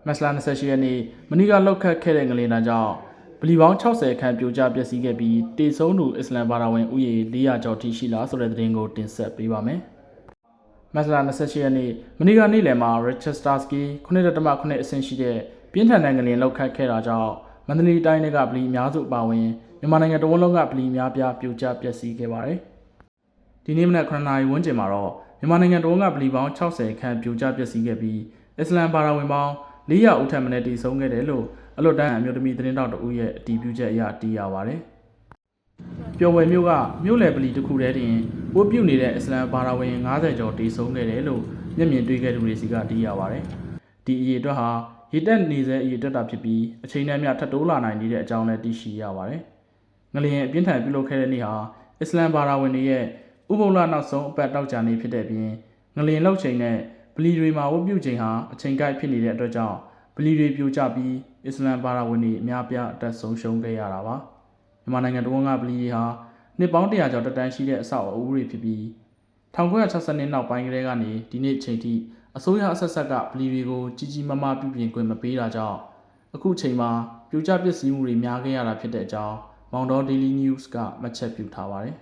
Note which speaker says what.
Speaker 1: မက်စလာ28ရက်နေ့မနီကလောက်ခတ်ခဲ့တဲ့ငလင်တန်းကြောင့်ဗလီပေါင်း60ခန့်ပြိုကျပျက်စီးခဲ့ပြီးတေဆုံးသူအစ္စလမ်ဘာသာဝင်ဥယေ400ကျော်ထိရှိလာဆိုတဲ့သတင်းကိုတင်ဆက်ပေးပါမယ်။မက်စလာ28ရက်နေ့မနီကနေ့လယ်မှာရစ်ချက်စတာစကီ9.9အဆင့်ရှိတဲ့ပြင်းထန်တဲ့ငလင်လောက်ခတ်ခဲ့တာကြောင့်မန္တလေးတိုင်းကဗလီအများစုအပါအဝင်မြန်မာနိုင်ငံတဝန်းလုံးကဗလီများပြားပြိုကျပျက်စီးခဲ့ပါတယ်။ဒီနေ့မနက်9:00နာရီဝန်းကျင်မှာတော့မြန်မာနိုင်ငံတဝန်းကဗလီပေါင်း60ခန့်ပြိုကျပျက်စီးခဲ့ပြီးအစ္စလမ်ဘာသာဝင်ပေါင်း400ဦးထက်မနည်းတည်ဆုံးခဲ့တယ်လို့အလွတ်တန်းအမျိုးသမီးသတင်းတောက်တဦးရဲ့အတည်ပြုချက်အရသိရပါတယ်။ပျော်ဝယ်မြို့ကမြို့လယ်ဗလီတစ်ခုတည်းတင်ဝတ်ပြုနေတဲ့အစ္စလမ်ဘာသာဝင်90ကျော်တည်ဆုံးခဲ့တယ်လို့မျက်မြင်တွေ့ခဲ့သူတွေစီကသိရပါတယ်။ဒီအရေးအတွက်ဟာရေတက်နေစေအရေးတက်တာဖြစ်ပြီးအချိန်နဲ့မျှထပ်တိုးလာနိုင်နေတဲ့အကြောင်းလည်းသိရှိရပါတယ်။ငလျင်အပြင်းထန်ပြုလုပ်ခဲ့တဲ့နေ့ဟာအစ္စလမ်ဘာသာဝင်တွေရဲ့ဥပုသ်လနောက်ဆုံးအပတ်တောက်ကြနေ့ဖြစ်တဲ့ပြင်ငလျင်လောက်ချိန်နဲ့ဗလီတွေမှာဝတ်ပြုချိန်ဟာအချိန်ကိုက်ဖြစ်နေတဲ့အတွက်ကြောင့်ဗလီတွေပြိုကျပြီးအစ္စလမ်ဘာသာဝင်တွေအများပြားအသက်ဆုံးရှုံးခဲ့ရတာပါမြန်မာနိုင်ငံတဝန်းကဗလီတွေဟာနှစ်ပေါင်း100ကျော်တက်တန်းရှိတဲ့အဆောက်အဦတွေဖြစ်ပြီး1960နှစ်နောက်ပိုင်းကတည်းကနေဒီနေ့ချိန်ထိအစိုးရအဆက်ဆက်ကဗလီတွေကိုကြီးကြီးမားမားပြုပြင်ခွင့်မပေးတာကြောင့်အခုချိန်မှာပြိုကျပျက်စီးမှုတွေများခဲ့ရတာဖြစ်တဲ့အကြောင်းမောင်တော် Daily News ကမှတ်ချက်ပြုထားပါတယ်